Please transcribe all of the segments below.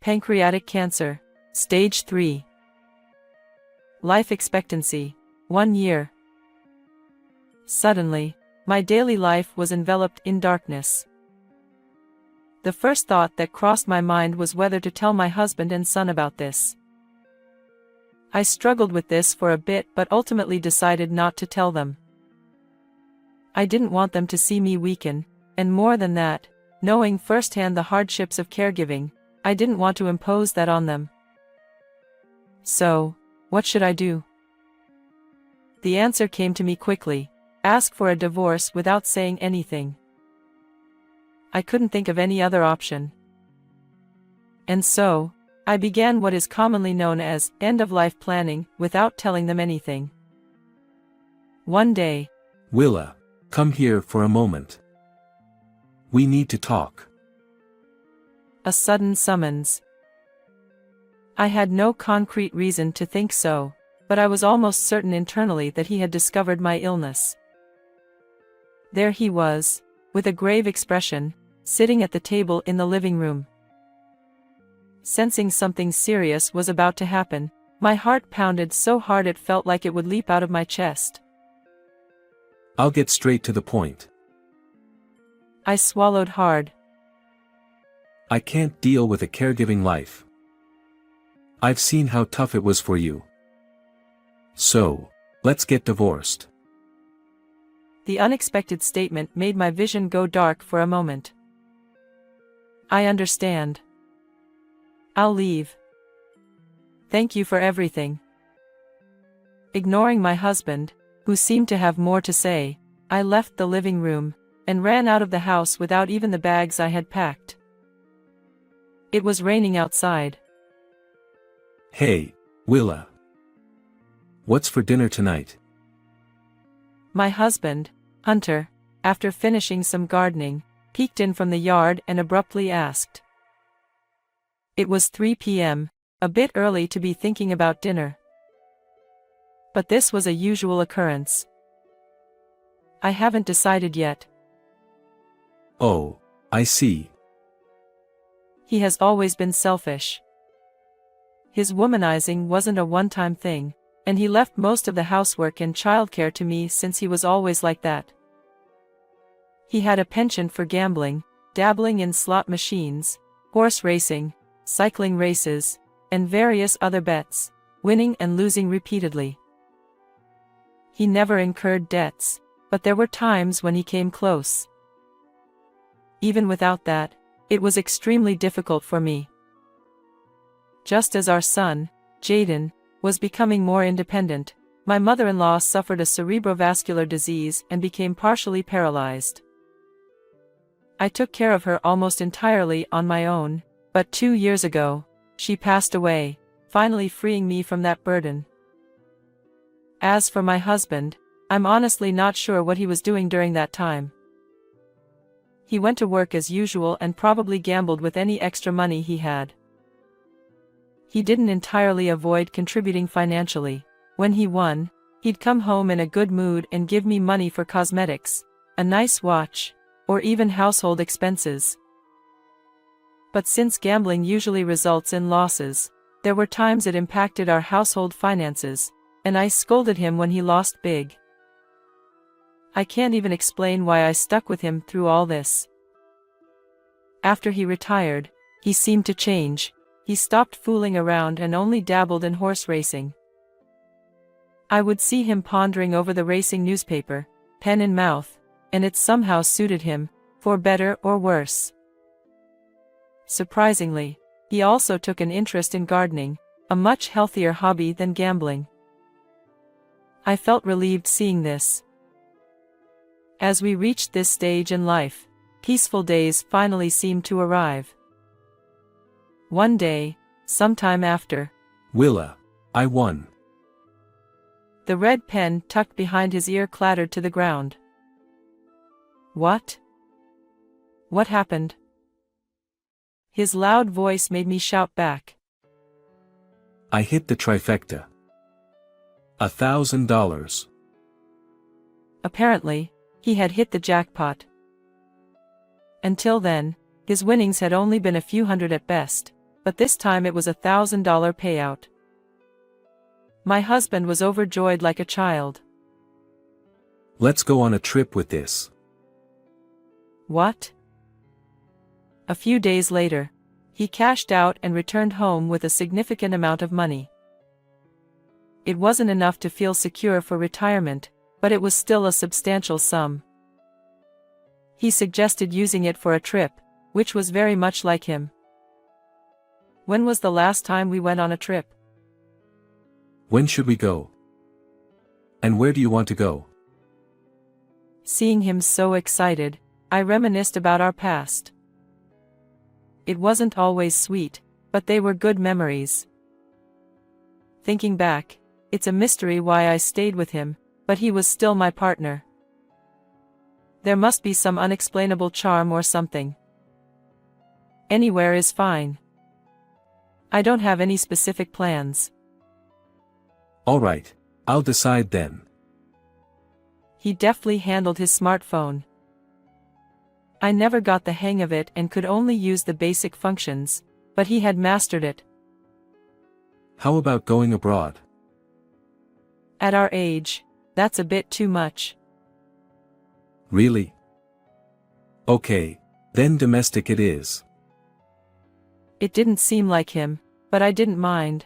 Pancreatic cancer. Stage 3. Life expectancy. 1 year. Suddenly, my daily life was enveloped in darkness. The first thought that crossed my mind was whether to tell my husband and son about this. I struggled with this for a bit but ultimately decided not to tell them. I didn't want them to see me weaken, and more than that, knowing firsthand the hardships of caregiving, I didn't want to impose that on them. So, what should I do? The answer came to me quickly: ask for a divorce without saying anything. I couldn't think of any other option. And so, I began what is commonly known as end-of-life planning without telling them anything. One day, Willa, come here for a moment. We need to talk. A sudden summons. I had no concrete reason to think so, but I was almost certain internally that he had discovered my illness. There he was, with a grave expression, sitting at the table in the living room. Sensing something serious was about to happen, my heart pounded so hard it felt like it would leap out of my chest. I'll get straight to the point. I swallowed hard. I can't deal with a caregiving life. I've seen how tough it was for you. So, let's get divorced. The unexpected statement made my vision go dark for a moment. I understand. I'll leave. Thank you for everything. Ignoring my husband, who seemed to have more to say, I left the living room, and ran out of the house without even the bags I had packed. It was raining outside. Hey, Willa. What's for dinner tonight? My husband, Hunter, after finishing some gardening, peeked in from the yard and abruptly asked. It was 3 p.m., a bit early to be thinking about dinner. But this was a usual occurrence. I haven't decided yet. Oh, I see. He has always been selfish. His womanizing wasn't a one-time thing, and he left most of the housework and childcare to me since he was always like that. He had a penchant for gambling, dabbling in slot machines, horse racing, cycling races, and various other bets, winning and losing repeatedly. He never incurred debts, but there were times when he came close. Even without that, it was extremely difficult for me. Just as our son, Jaden, was becoming more independent, my mother-in-law suffered a cerebrovascular disease and became partially paralyzed. I took care of her almost entirely on my own, but 2 years ago, she passed away, finally freeing me from that burden. As for my husband, I'm honestly not sure what he was doing during that time. He went to work as usual and probably gambled with any extra money he had. He didn't entirely avoid contributing financially. When he won, he'd come home in a good mood and give me money for cosmetics, a nice watch, or even household expenses. But since gambling usually results in losses, there were times it impacted our household finances, and I scolded him when he lost big. I can't even explain why I stuck with him through all this. After he retired, he seemed to change. He stopped fooling around and only dabbled in horse racing. I would see him pondering over the racing newspaper, pen in mouth, and it somehow suited him, for better or worse. Surprisingly, he also took an interest in gardening, a much healthier hobby than gambling. I felt relieved seeing this. As we reached this stage in life, peaceful days finally seemed to arrive. One day, sometime after, Willa, I won. The red pen tucked behind his ear clattered to the ground. What? What happened? His loud voice made me shout back. I hit the trifecta. $1,000. Apparently, he had hit the jackpot. Until then, his winnings had only been a few hundred at best, but this time it was $1,000 payout. My husband was overjoyed like a child. Let's go on a trip with this. What? A few days later, he cashed out and returned home with a significant amount of money. It wasn't enough to feel secure for retirement, but it was still a substantial sum. He suggested using it for a trip, which was very much like him. When was the last time we went on a trip? When should we go? And where do you want to go? Seeing him so excited, I reminisced about our past. It wasn't always sweet, but they were good memories. Thinking back, it's a mystery why I stayed with him, but he was still my partner. There must be some unexplainable charm or something. Anywhere is fine. I don't have any specific plans. All right, I'll decide then. He deftly handled his smartphone. I never got the hang of it and could only use the basic functions, but he had mastered it. How about going abroad? At our age, that's a bit too much. Really? Okay, then domestic it is. It didn't seem like him, but I didn't mind.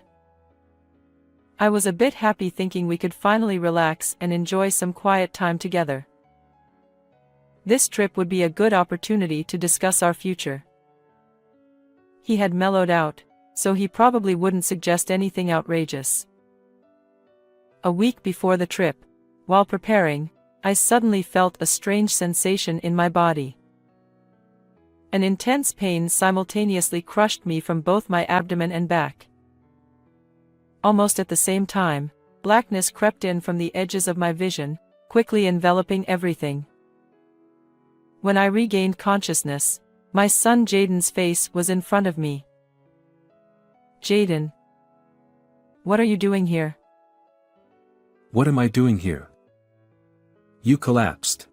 I was a bit happy thinking we could finally relax and enjoy some quiet time together. This trip would be a good opportunity to discuss our future. He had mellowed out, so he probably wouldn't suggest anything outrageous. A week before the trip, while preparing, I suddenly felt a strange sensation in my body. An intense pain simultaneously crushed me from both my abdomen and back. Almost at the same time, blackness crept in from the edges of my vision, quickly enveloping everything. When I regained consciousness, my son Jaden's face was in front of me. Jaden, what are you doing here? What am I doing here? You collapsed.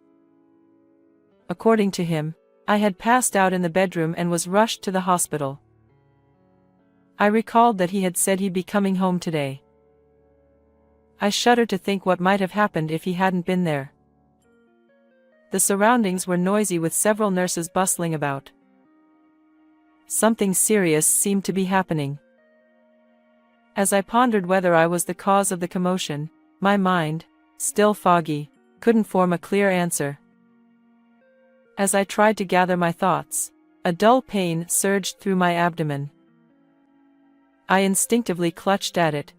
According to him, I had passed out in the bedroom and was rushed to the hospital. I recalled that he had said he'd be coming home today. I shuddered to think what might have happened if he hadn't been there. The surroundings were noisy with several nurses bustling about. Something serious seemed to be happening. As I pondered whether I was the cause of the commotion, my mind, still foggy, couldn't form a clear answer. As I tried to gather my thoughts, a dull pain surged through my abdomen. I instinctively clutched at it.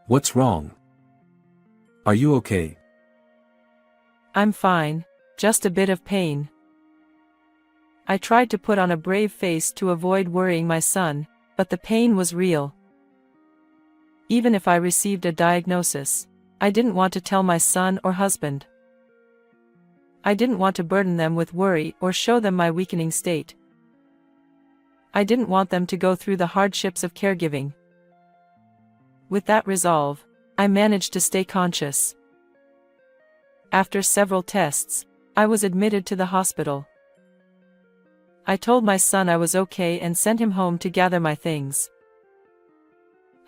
What's wrong? Are you okay? I'm fine, just a bit of pain. I tried to put on a brave face to avoid worrying my son, but the pain was real. Even if I received a diagnosis, I didn't want to tell my son or husband. I didn't want to burden them with worry or show them my weakening state. I didn't want them to go through the hardships of caregiving. With that resolve, I managed to stay conscious. After several tests, I was admitted to the hospital. I told my son I was okay and sent him home to gather my things.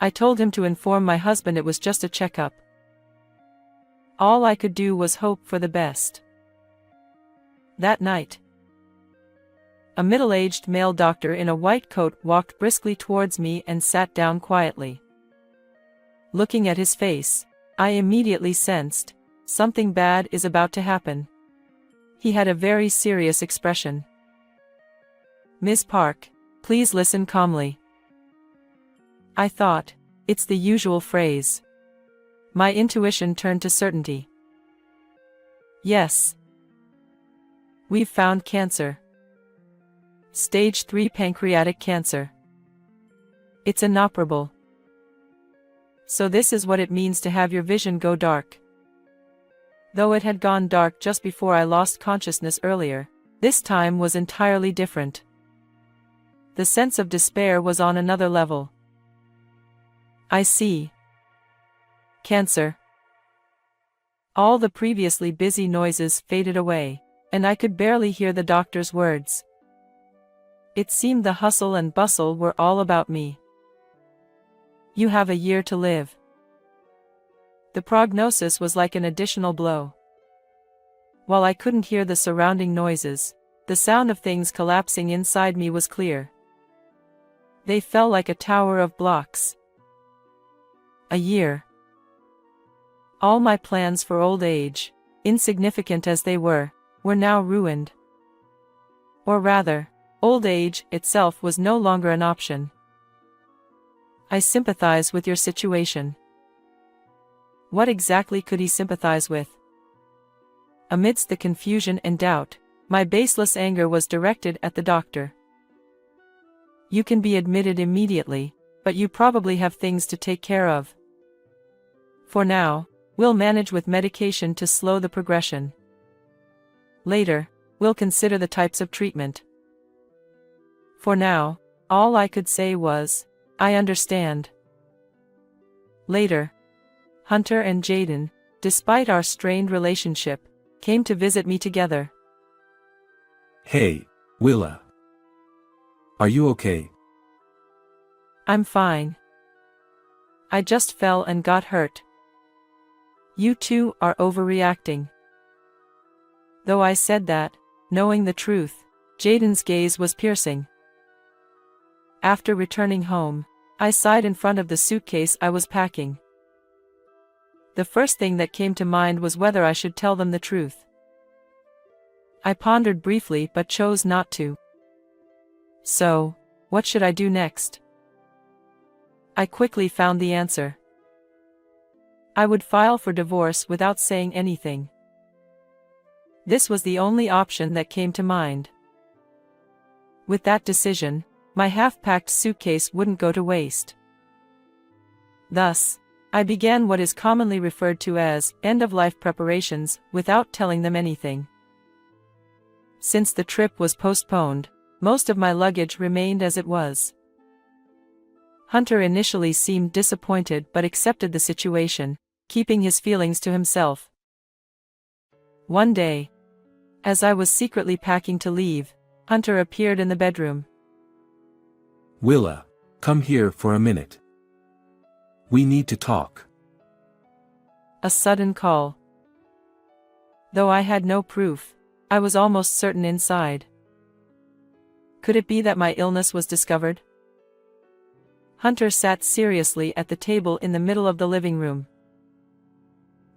I told him to inform my husband it was just a checkup. All I could do was hope for the best. That night, a middle-aged male doctor in a white coat walked briskly towards me and sat down quietly. Looking at his face, I immediately sensed, something bad is about to happen. He had a very serious expression. "Ms. Park, please listen calmly." I thought, it's the usual phrase. My intuition turned to certainty. "Yes. We've found cancer. Stage 3 pancreatic cancer. It's inoperable. So this is what it means to have your vision go dark." Though it had gone dark just before I lost consciousness earlier, this time was entirely different. The sense of despair was on another level. "I see. Cancer." All the previously busy noises faded away, and I could barely hear the doctor's words. It seemed the hustle and bustle were all about me. You have a year to live. The prognosis was like an additional blow. While I couldn't hear the surrounding noises, the sound of things collapsing inside me was clear. They fell like a tower of blocks. A year. All my plans for old age, insignificant as they were now ruined. Or rather, old age itself was no longer an option. I sympathize with your situation. What exactly could he sympathize with? Amidst the confusion and doubt, my baseless anger was directed at the doctor. You can be admitted immediately, but you probably have things to take care of. For now, we'll manage with medication to slow the progression. Later, we'll consider the types of treatment. For now, all I could say was, I understand. Later, Hunter and Jaden, despite our strained relationship, came to visit me together. Hey, Willa. Are you okay? I'm fine. I just fell and got hurt. You two are overreacting. Though I said that, knowing the truth, Jaden's gaze was piercing. After returning home, I sighed in front of the suitcase I was packing. The first thing that came to mind was whether I should tell them the truth. I pondered briefly but chose not to. So, what should I do next? I quickly found the answer. I would file for divorce without saying anything. This was the only option that came to mind. With that decision, my half-packed suitcase wouldn't go to waste. Thus, I began what is commonly referred to as end-of-life preparations without telling them anything. Since the trip was postponed, most of my luggage remained as it was. Hunter initially seemed disappointed but accepted the situation, keeping his feelings to himself. One day, as I was secretly packing to leave, Hunter appeared in the bedroom. Willa, come here for a minute. We need to talk. A sudden call. Though I had no proof, I was almost certain inside. Could it be that my illness was discovered? Hunter sat seriously at the table in the middle of the living room.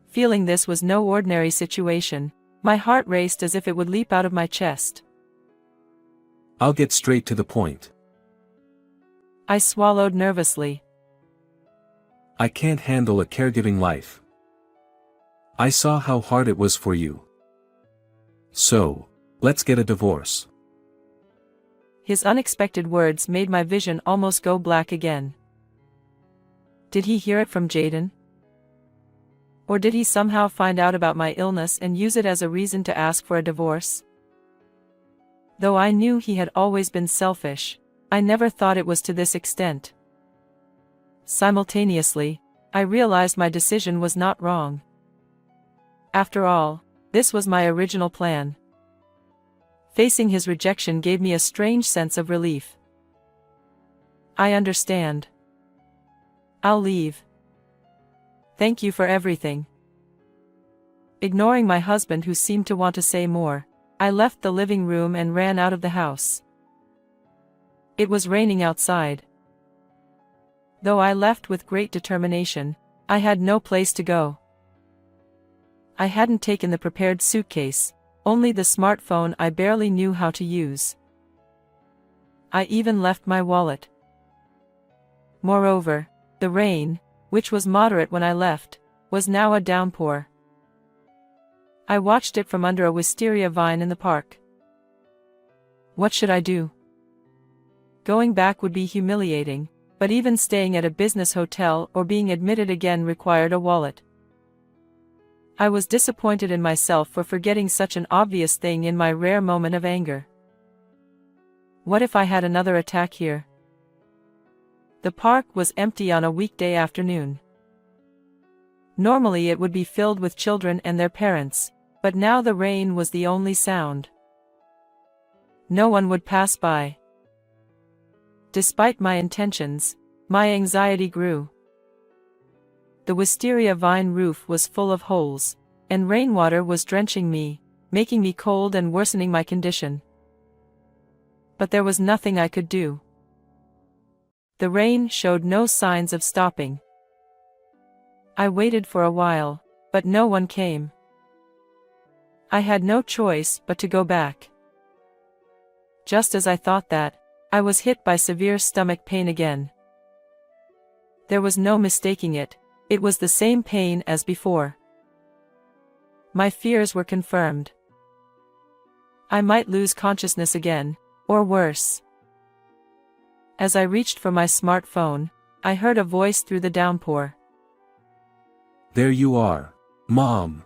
Feeling this was no ordinary situation, my heart raced as if it would leap out of my chest. I'll get straight to the point. I swallowed nervously. I can't handle a caregiving life. I saw how hard it was for you. So, let's get a divorce. His unexpected words made my vision almost go black again. Did he hear it from Jaden? Or did he somehow find out about my illness and use it as a reason to ask for a divorce? Though I knew he had always been selfish, I never thought it was to this extent. Simultaneously, I realized my decision was not wrong. After all, this was my original plan. Facing his rejection gave me a strange sense of relief. I understand. I'll leave. Thank you for everything. Ignoring my husband who seemed to want to say more, I left the living room and ran out of the house. It was raining outside. Though I left with great determination, I had no place to go. I hadn't taken the prepared suitcase, only the smartphone I barely knew how to use. I even left my wallet. Moreover, the rain, which was moderate when I left, was now a downpour. I watched it from under a wisteria vine in the park. What should I do? Going back would be humiliating, but even staying at a business hotel or being admitted again required a wallet. I was disappointed in myself for forgetting such an obvious thing in my rare moment of anger. What if I had another attack here? The park was empty on a weekday afternoon. Normally it would be filled with children and their parents, but now the rain was the only sound. No one would pass by. Despite my intentions, my anxiety grew. The wisteria vine roof was full of holes, and rainwater was drenching me, making me cold and worsening my condition. But there was nothing I could do. The rain showed no signs of stopping. I waited for a while, but no one came. I had no choice but to go back. Just as I thought that, I was hit by severe stomach pain again. There was no mistaking it, it was the same pain as before. My fears were confirmed. I might lose consciousness again, or worse. As I reached for my smartphone, I heard a voice through the downpour. There you are, Mom.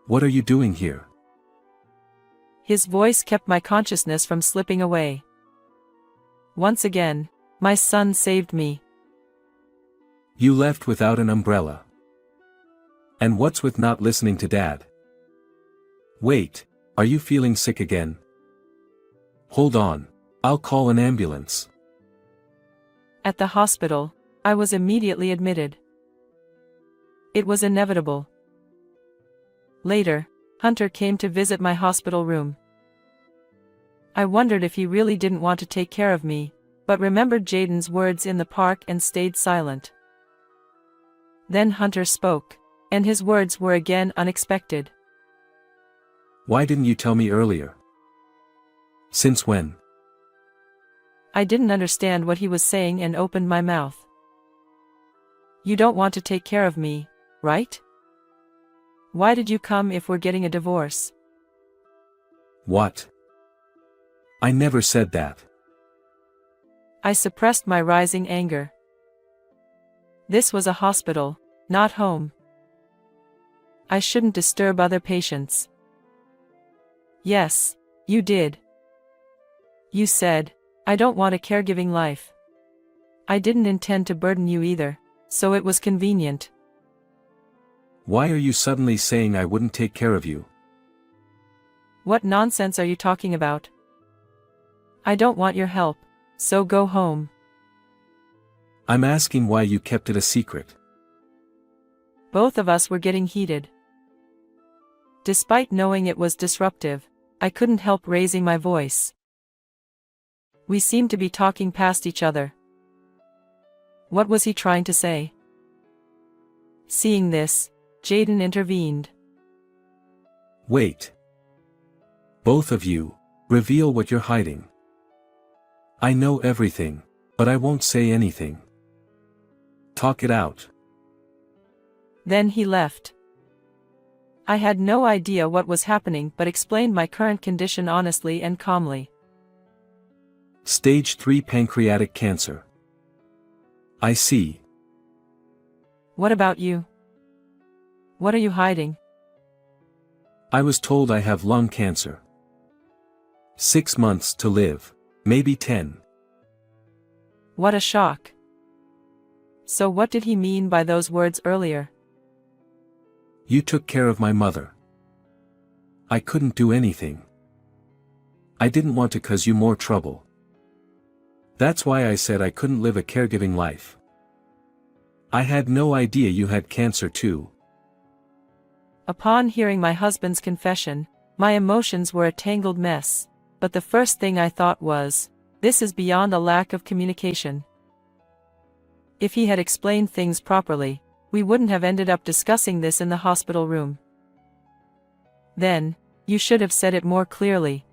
What are you doing here? His voice kept my consciousness from slipping away. Once again, my son saved me. You left without an umbrella. And what's with not listening to Dad? Wait, are you feeling sick again? Hold on, I'll call an ambulance. At the hospital, I was immediately admitted. It was inevitable. Later, Hunter came to visit my hospital room. I wondered if he really didn't want to take care of me, but remembered Jaden's words in the park and stayed silent. Then Hunter spoke, and his words were again unexpected. Why didn't you tell me earlier? Since when? I didn't understand what he was saying and opened my mouth. You don't want to take care of me, right? Why did you come if we're getting a divorce? What? I never said that. I suppressed my rising anger. This was a hospital, not home. I shouldn't disturb other patients. Yes, you did. You said, I don't want a caregiving life. I didn't intend to burden you either, so it was convenient. Why are you suddenly saying I wouldn't take care of you? What nonsense are you talking about? I don't want your help, so go home. I'm asking why you kept it a secret. Both of us were getting heated. Despite knowing it was disruptive, I couldn't help raising my voice. We seemed to be talking past each other. What was he trying to say? Seeing this, Jaden intervened. Wait. Both of you, reveal what you're hiding. I know everything, but I won't say anything. Talk it out. Then he left. I had no idea what was happening but explained my current condition honestly and calmly. Stage 3 pancreatic cancer. I see. What about you? What are you hiding? I was told I have lung cancer. 6 months to live, maybe 10. What a shock. So what did he mean by those words earlier? You took care of my mother. I couldn't do anything. I didn't want to cause you more trouble. That's why I said I couldn't live a caregiving life. I had no idea you had cancer too. Upon hearing my husband's confession, my emotions were a tangled mess, but the first thing I thought was, this is beyond a lack of communication. If he had explained things properly, we wouldn't have ended up discussing this in the hospital room. Then, you should have said it more clearly.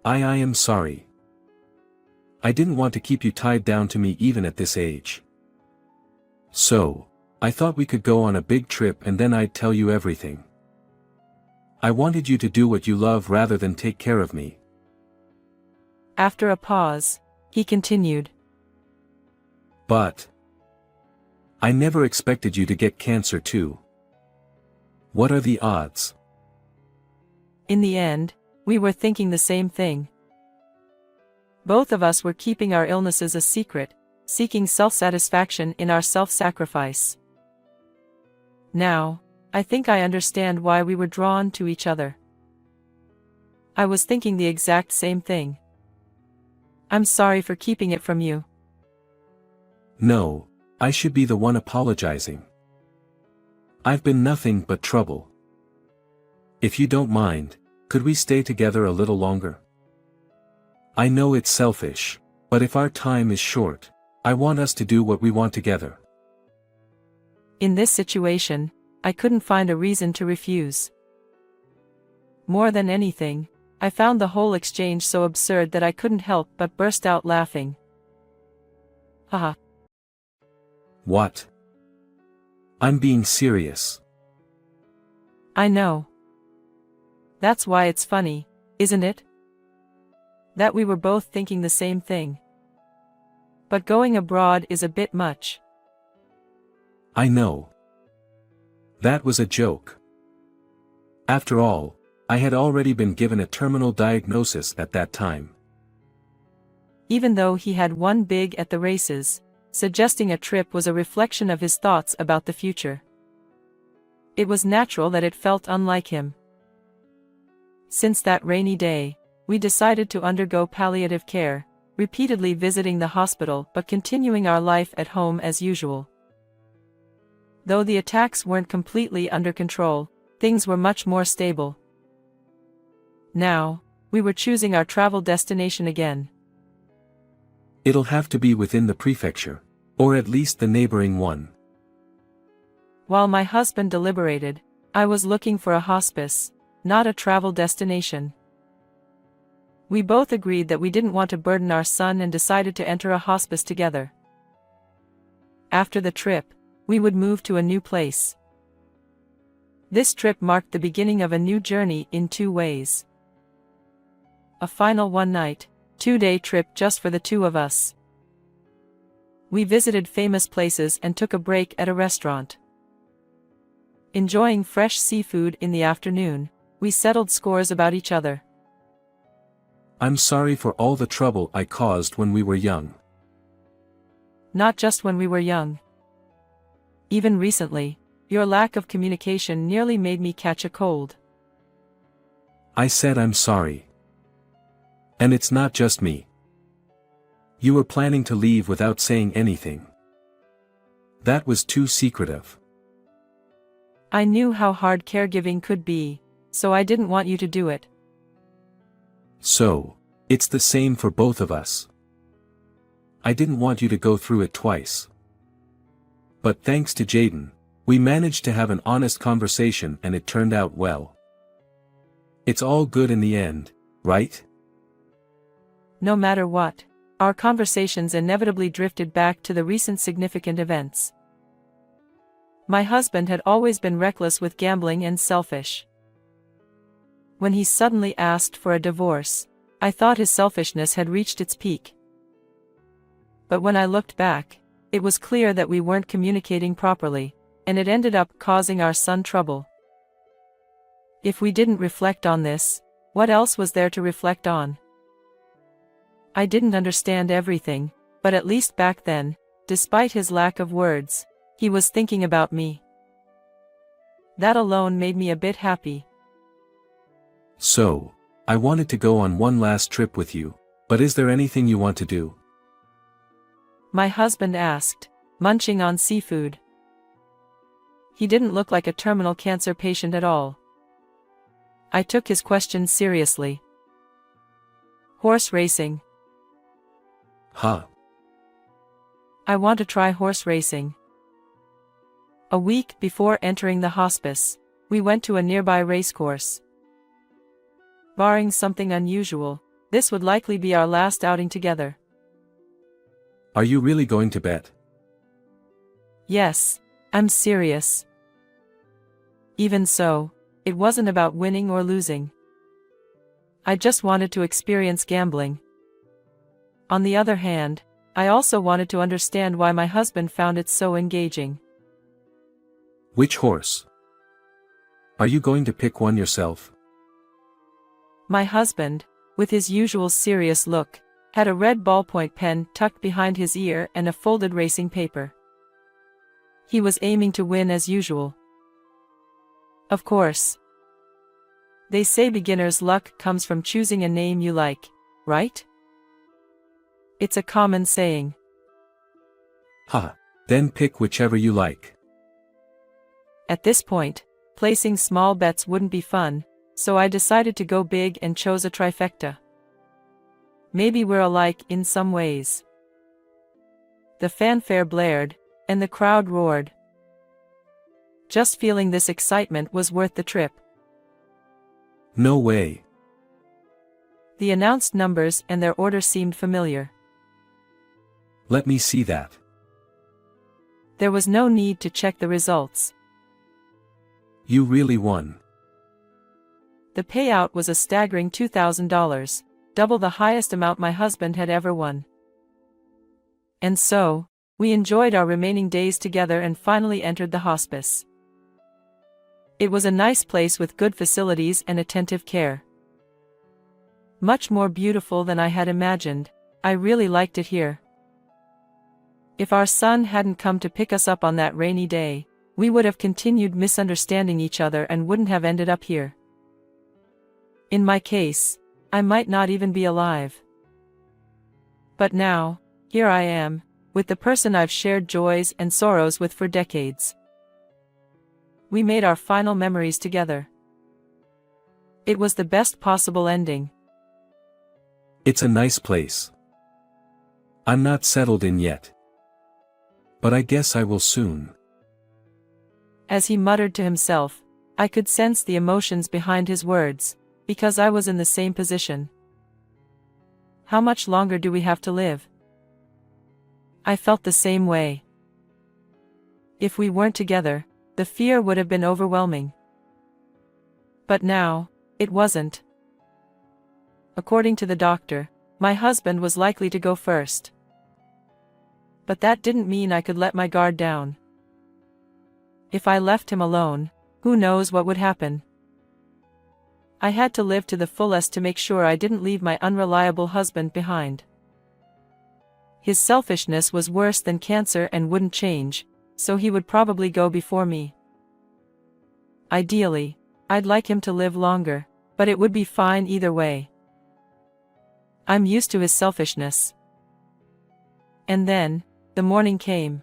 I am sorry. I didn't want to keep you tied down to me even at this age. So, I thought we could go on a big trip and then I'd tell you everything. I wanted you to do what you love rather than take care of me. After a pause, he continued. But I never expected you to get cancer too. What are the odds? In the end, we were thinking the same thing. Both of us were keeping our illnesses a secret, seeking self-satisfaction in our self-sacrifice. Now, I think I understand why we were drawn to each other. I was thinking the exact same thing. I'm sorry for keeping it from you. No, I should be the one apologizing. I've been nothing but trouble. If you don't mind, could we stay together a little longer? I know it's selfish, but if our time is short, I want us to do what we want together. In this situation, I couldn't find a reason to refuse. More than anything, I found the whole exchange so absurd that I couldn't help but burst out laughing. Haha. What? I'm being serious. I know. That's why it's funny, isn't it? That we were both thinking the same thing. But going abroad is a bit much. I know. That was a joke. After all, I had already been given a terminal diagnosis at that time. Even though he had won big at the races, suggesting a trip was a reflection of his thoughts about the future. It was natural that it felt unlike him. Since that rainy day, we decided to undergo palliative care, repeatedly visiting the hospital but continuing our life at home as usual. Though the attacks weren't completely under control, things were much more stable. Now, we were choosing our travel destination again. It'll have to be within the prefecture, or at least the neighboring one. While my husband deliberated, I was looking for a hospice, not a travel destination. We both agreed that we didn't want to burden our son and decided to enter a hospice together. After the trip, we would move to a new place. This trip marked the beginning of a new journey in two ways. A final one-night, 2-day trip just for the two of us. We visited famous places and took a break at a restaurant. Enjoying fresh seafood in the afternoon, we settled scores about each other. I'm sorry for all the trouble I caused when we were young. Not just when we were young. Even recently, your lack of communication nearly made me catch a cold. I said I'm sorry. And it's not just me. You were planning to leave without saying anything. That was too secretive. I knew how hard caregiving could be, so I didn't want you to do it. So, it's the same for both of us. I didn't want you to go through it twice. But thanks to Jaden, we managed to have an honest conversation and it turned out well. It's all good in the end, right? No matter what, our conversations inevitably drifted back to the recent significant events. My husband had always been reckless with gambling and selfish. When he suddenly asked for a divorce, I thought his selfishness had reached its peak. But when I looked back, it was clear that we weren't communicating properly, and it ended up causing our son trouble. If we didn't reflect on this, what else was there to reflect on? I didn't understand everything, but at least back then, despite his lack of words, he was thinking about me. That alone made me a bit happy. So, I wanted to go on one last trip with you, but is there anything you want to do? My husband asked, munching on seafood. He didn't look like a terminal cancer patient at all. I took his question seriously. Horse racing. Huh? I want to try horse racing. A week before entering the hospice, we went to a nearby racecourse. Barring something unusual, this would likely be our last outing together. Are you really going to bet? Yes, I'm serious. Even so, it wasn't about winning or losing. I just wanted to experience gambling. On the other hand, I also wanted to understand why my husband found it so engaging. Which horse? Are you going to pick one yourself? My husband, with his usual serious look, had a red ballpoint pen tucked behind his ear and a folded racing paper. He was aiming to win as usual. Of course. They say beginner's luck comes from choosing a name you like, right? It's a common saying. Ha. Then pick whichever you like. At this point, placing small bets wouldn't be fun, so I decided to go big and chose a trifecta. Maybe we're alike in some ways. The fanfare blared, and the crowd roared. Just feeling this excitement was worth the trip. No way. The announced numbers and their order seemed familiar. Let me see that. There was no need to check the results. You really won. The payout was a staggering $2,000, double the highest amount my husband had ever won. And so, we enjoyed our remaining days together and finally entered the hospice. It was a nice place with good facilities and attentive care. Much more beautiful than I had imagined. I really liked it here. If our son hadn't come to pick us up on that rainy day, we would have continued misunderstanding each other and wouldn't have ended up here. In my case, I might not even be alive. But now, here I am, with the person I've shared joys and sorrows with for decades. We made our final memories together. It was the best possible ending. It's a nice place. I'm not settled in yet. But I guess I will soon. As he muttered to himself, I could sense the emotions behind his words, because I was in the same position. How much longer do we have to live? I felt the same way. If we weren't together, the fear would have been overwhelming. But now, it wasn't. According to the doctor, my husband was likely to go first. But that didn't mean I could let my guard down. If I left him alone, who knows what would happen? I had to live to the fullest to make sure I didn't leave my unreliable husband behind. His selfishness was worse than cancer and wouldn't change, so he would probably go before me. Ideally, I'd like him to live longer, but it would be fine either way. I'm used to his selfishness. And then, the morning came.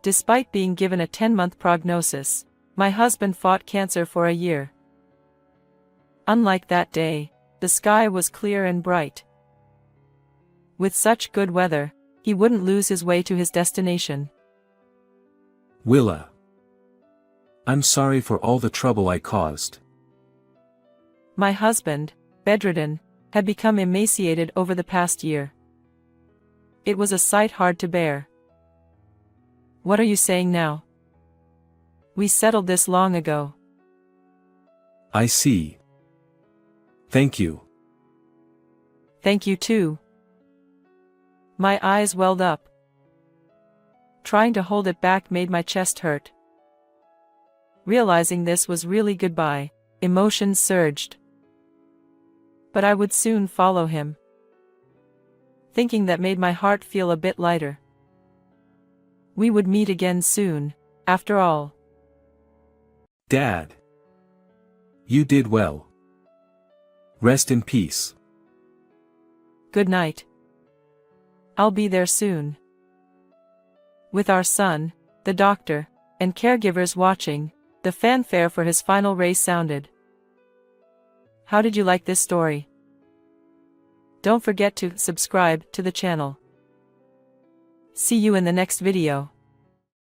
Despite being given a 10-month prognosis, my husband fought cancer for a year. Unlike that day, the sky was clear and bright. With such good weather, he wouldn't lose his way to his destination. Willa. I'm sorry for all the trouble I caused. My husband, bedridden, had become emaciated over the past year. It was a sight hard to bear. What are you saying now? We settled this long ago. I see. Thank you. Thank you too. My eyes welled up. Trying to hold it back made my chest hurt. Realizing this was really goodbye, emotions surged. But I would soon follow him. Thinking that made my heart feel a bit lighter. We would meet again soon, after all. Dad. You did well. Rest in peace. Good night. I'll be there soon. With our son, the doctor, and caregivers watching, the fanfare for his final race sounded. How did you like this story? Don't forget to subscribe to the channel. See you in the next video.